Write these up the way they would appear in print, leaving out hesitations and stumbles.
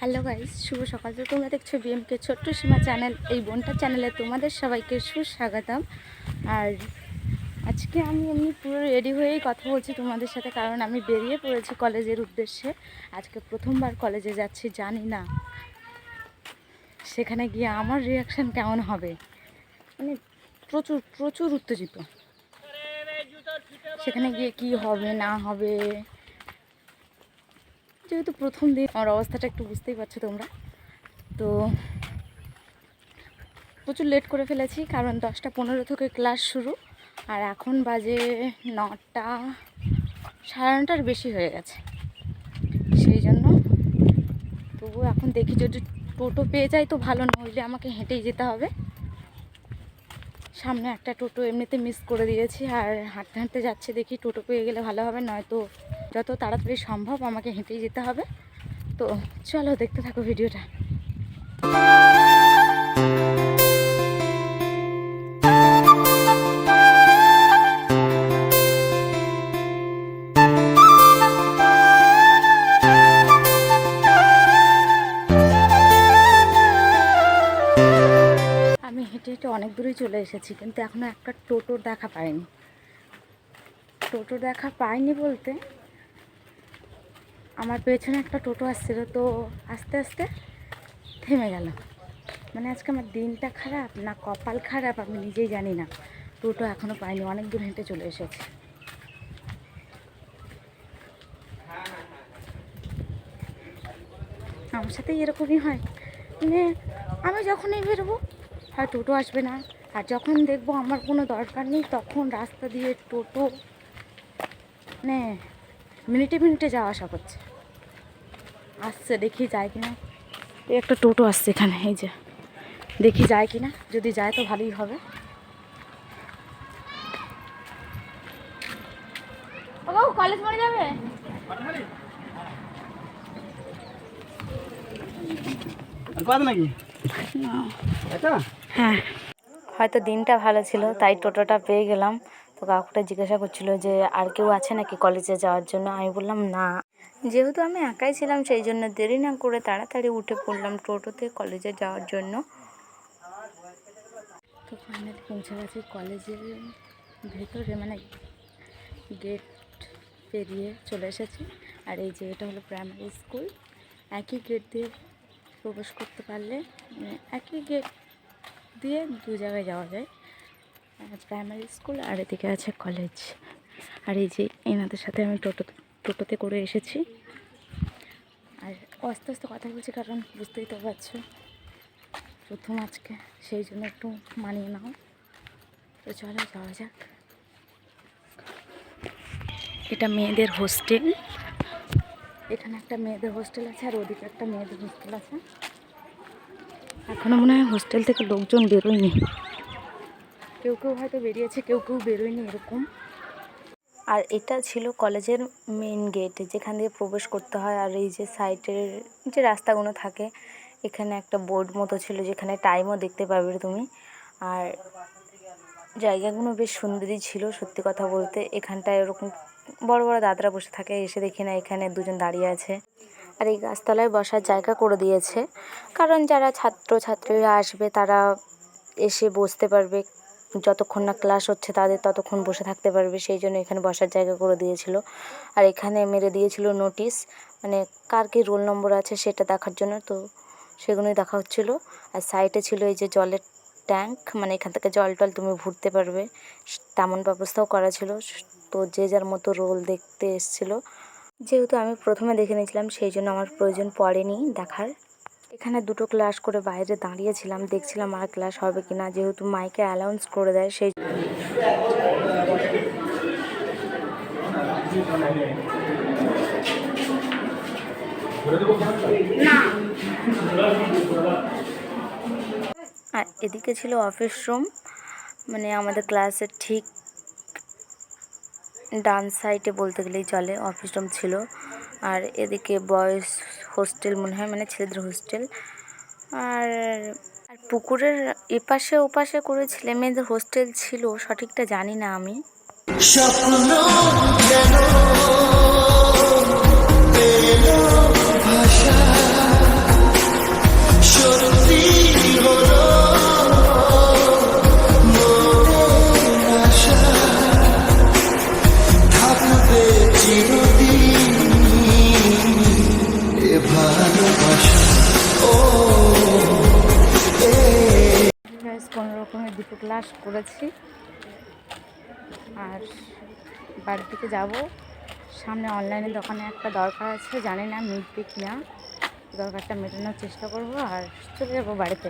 Hello guys, শুভ সকাল। তো তোমরা দেখছো বিএমকে ছোট্ট সীমা চ্যানেল। এই বোনটার চ্যানেলে তোমাদের সবাইকে সুস্বাগতম। আর আজকে আমি এমনি পুরো রেডি হয়েই কথা বলছি তোমাদের সাথে, কারণ আমি বেরিয়ে পড়েছি কলেজের উদ্দেশ্যে। আজকে প্রথমবার কলেজে যাচ্ছি, জানি না সেখানে গিয়ে আমার রিয়াকশান কেমন হবে। মানে প্রচুর প্রচুর উত্তেজিত, সেখানে গিয়ে কি হবে না হবে। যেহেতু প্রথম দিন, আমার অবস্থাটা একটু বুঝতেই পারছো তোমরা। তো প্রচুর লেট করে ফেলেছি, কারণ 10টা 15 থেকে ক্লাস শুরু, আর এখন বাজে 9টা, সাড়ে 9টার বেশি হয়ে গেছে। সেই জন্য তবু এখন দেখি যদি টোটো পেয়ে যাই তো ভালো, নইলে আমাকে হেঁটেই যেতে হবে। সামনে একটা টোটো এমনিতে মিস করে দিয়েছি, আর হাঁটতে হাঁটতে যাচ্ছে, দেখি টোটো পেয়ে গেলে ভালো হবে, নয়তো যত তাড়াতাড়ি সম্ভব আমাকে হেঁটেই যেতে হবে। তো চলো দেখতে থাকো ভিডিওটা। আমি হেঁটে হেঁটে অনেক দূরেই চলে এসেছি, কিন্তু এখনও একটা টোটোর দেখা পাইনি। টোটো দেখা পাইনি বলতে, আমার পেছনে একটা টোটো আসছিল, তো আস্তে আস্তে থেমে গেল। মানে আজকে আমার দিনটা খারাপ না কপাল খারাপ আমি নিজেই জানি না। টোটো এখনও পাইনি, অনেক দূর হেঁটে চলে এসেছি। আমার সাথে এরকমই হয়, মানে আমি যখনই বেরোবো হয় টোটো আসবে না, আর যখন দেখবো আমার কোনো দরকার নেই তখন রাস্তা দিয়ে টোটো মানে মিনিটে মিনিটে যাওয়া আসা করছে। আসছে, দেখি যায় কিনা। এই একটা টোটো আসছে এখানে, এই যে দেখি যায় কিনা, যদি যায় তো ভালোই হবে। ও কলেজ মনে যাবে নাকি? হ্যাঁ, হয়তো দিনটা ভালো ছিল তাই টোটোটা পেয়ে গেলাম। তো কাকুটা জিজ্ঞাসা করছিল যে আর কেউ আছে নাকি কলেজে যাওয়ার জন্য। আমি বললাম না, যেহেতু আমি একাই ছিলাম সেই জন্য দেরি না করে তাড়াতাড়ি উঠে পড়লাম টোটোতে কলেজে যাওয়ার জন্য। তো ফাইনালি পৌঁছে গেছি কলেজের ভেতরে, মানে গেট পেরিয়ে চলে এসেছি। আর এই যে এটা হলো প্রাইমারি স্কুল। একই গেট দিয়ে প্রবেশ করতে পারলে, একই গেট দিয়ে দু জায়গায় যাওয়া যায়, প্রাইমারি স্কুল আর এদিকে আছে কলেজ। আর এই যে এনাদের সাথে আমি টোটোতে করে এসেছি। আর আস্তে আস্তে কথা বলছি, কারণ বুঝতেই তো পারছো প্রথম আজকে, সেই জন্য একটু মানিয়ে নাও। তো চলো যাওয়া যাক। এটা মেয়েদের হোস্টেল, এখানে একটা মেয়েদের হোস্টেল আছে, আর ওদিকে একটা মেয়েদের হোস্টেল আছে। এখনও মনে হয় হোস্টেল থেকে লোকজন বেরোয়নি, কেউ কেউ হয়তো বেরিয়েছে, কেউ কেউ বেরোয়নি এরকম। আর এটা ছিল কলেজের মেন গেট, যেখান দিয়ে প্রবেশ করতে হয়। আর এই যে সাইডের যে রাস্তাগুলো থাকে, এখানে একটা বোর্ড মতো ছিল যেখানে টাইমও দেখতে পাবে তুমি। আর জায়গাগুলো বেশ সুন্দরই ছিল সত্যি কথা বলতে। এখানটায় এরকম বড় বড় দাদরা বসে থাকে, এসে দেখি না এখানে দুজন দাঁড়িয়ে আছে। আর এই গাছতলায় বসার জায়গা করে দিয়েছে, কারণ যারা ছাত্রছাত্রীরা আসবে তারা এসে বসতে পারবে, যতক্ষণ না ক্লাস হচ্ছে তাদের ততক্ষণ বসে থাকতে পারবে, সেই জন্য এখানে বসার জায়গা করে দিয়েছিল। আর এখানে মেরে দিয়েছিল নোটিশ, মানে কার কী রোল নম্বর আছে সেটা দেখার জন্য, তো সেগুলোই দেখা হচ্ছিলো। আর সাইডে ছিল এই যে জলের ট্যাঙ্ক, মানে এখান থেকে জল টল তুমি ভরতে পারবে, তেমন ব্যবস্থাও করা ছিল। তো যে যার মতো রোল দেখতে এসেছিলো, যেহেতু আমি প্রথমে দেখে নিয়েছিলাম সেই জন্য আমার প্রয়োজন পড়েনি দেখার। এখানে দুটো ক্লাস করে বাইরে দাঁড়িয়েছিলাম, দেখছিলাম আর ক্লাস হবে কি না, যেহেতু মাইকে অ্যানাউন্স করে দেয় সেই না। আর এদিকে ছিল অফিস রুম, মানে আমাদের ক্লাসের ঠিক ডান সাইডে বলতে গেলেই চলে অফিস রুম ছিল। আর এদিকে বয়েজ হোস্টেল মনে হয়, মানে ছেলেদের হোস্টেল। আর পুকুরের এপাশে ওপাশে করে ছেলে মেয়েদের হোস্টেল ছিল, সঠিকটা জানি না আমি। দুটো ক্লাস করেছি, আর বাড়ির দিকে যাব। সামনে অনলাইনে দোকানে একটা দরকার আছে, জানি না মিটবে কি না, দরকারটা মেটানোর চেষ্টা করব আর চলে যাবো বাড়িতে।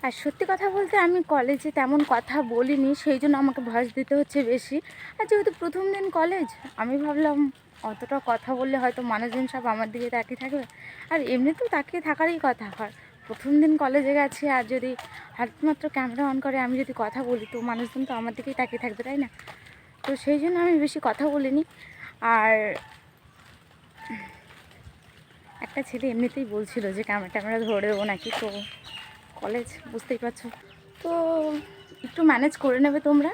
আর সত্যি কথা বলতে আমি কলেজে তেমন কথা বলিনি, সেই জন্য আমাকে ভয়েস দিতে হচ্ছে বেশি। আর যেহেতু প্রথম দিন কলেজ, আমি ভাবলাম অতটা কথা বললে হয়তো মানুষজন সব আমার দিকে তাকিয়ে থাকবে, আর এমনিতেও তাকিয়ে থাকারই কথা। হয় প্রথম দিন কলেজে গেছি, আর যদি হাতমাত্র ক্যামেরা অন করে আমি যদি কথা বলি, তো মানুষজন তো আমার দিকেই তাকিয়ে থাকবে, তাই না? তো সেই জন্য আমি বেশি কথা বলিনি। আর একটা ছেলে এমনিতেই বলছিল যে ক্যামেরা ধরে দেবো নাকি, তো কলেজ বুঝতেই পারছো, তো একটু ম্যানেজ করে নেবে তোমরা।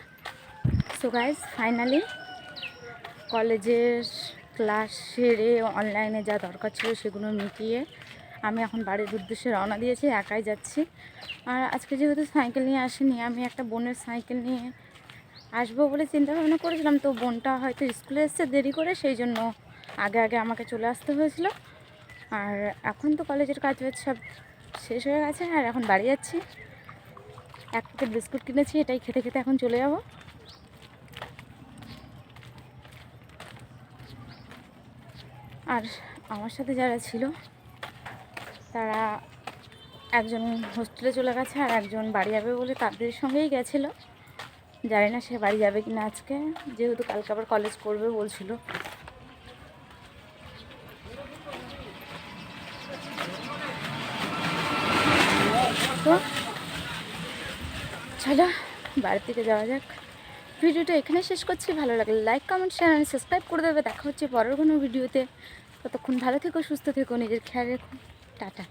সো গাইজ, ফাইনালি কলেজের ক্লাস সেরে অনলাইনে যা দরকার ছিল সেগুলো মিটিয়ে আমি এখন বাড়ির উদ্দেশ্যে রওনা দিয়েছি, একাই যাচ্ছি। আর আজকে যেহেতু সাইকেল নিয়ে আসিনি, আমি একটা বোনের সাইকেল নিয়ে আসবো বলে চিন্তা ভাবনা করেছিলাম, তো বোনটা হয়তো স্কুলে এসছে দেরি করে, সেই জন্য আগে আগে আমাকে চলে আসতে হয়েছিল। আর এখন তো কলেজের কাজ সব শেষ হয়ে গেছে, আর এখন বাড়ি যাচ্ছি। এক প্যাকেট বিস্কুট কিনেছি, এটাই খেতে খেতে এখন চলে যাব। আর আমার সাথে যারা ছিল তারা একজন হোস্টেলে চলে গেছে, আর একজন বাড়ি যাবে বলে তাদের সঙ্গেই গেছিলো। জানি না সে বাড়ি যাবে কিনা আজকে, যেহেতু কালকে আবার কলেজ করবে বলছিল। তো চলো বাড়ির থেকে যাওয়া যাক। ভিডিওটা এখানে শেষ করছি। ভালো লাগলে লাইক, কমেন্ট, শেয়ার আর সাবস্ক্রাইব করে দেবে। দেখা হচ্ছে পরের কোনো ভিডিওতে। ততক্ষণ ভালো থেকো, সুস্থ থেকো, নিজের খেয়াল রেখো। টাটা।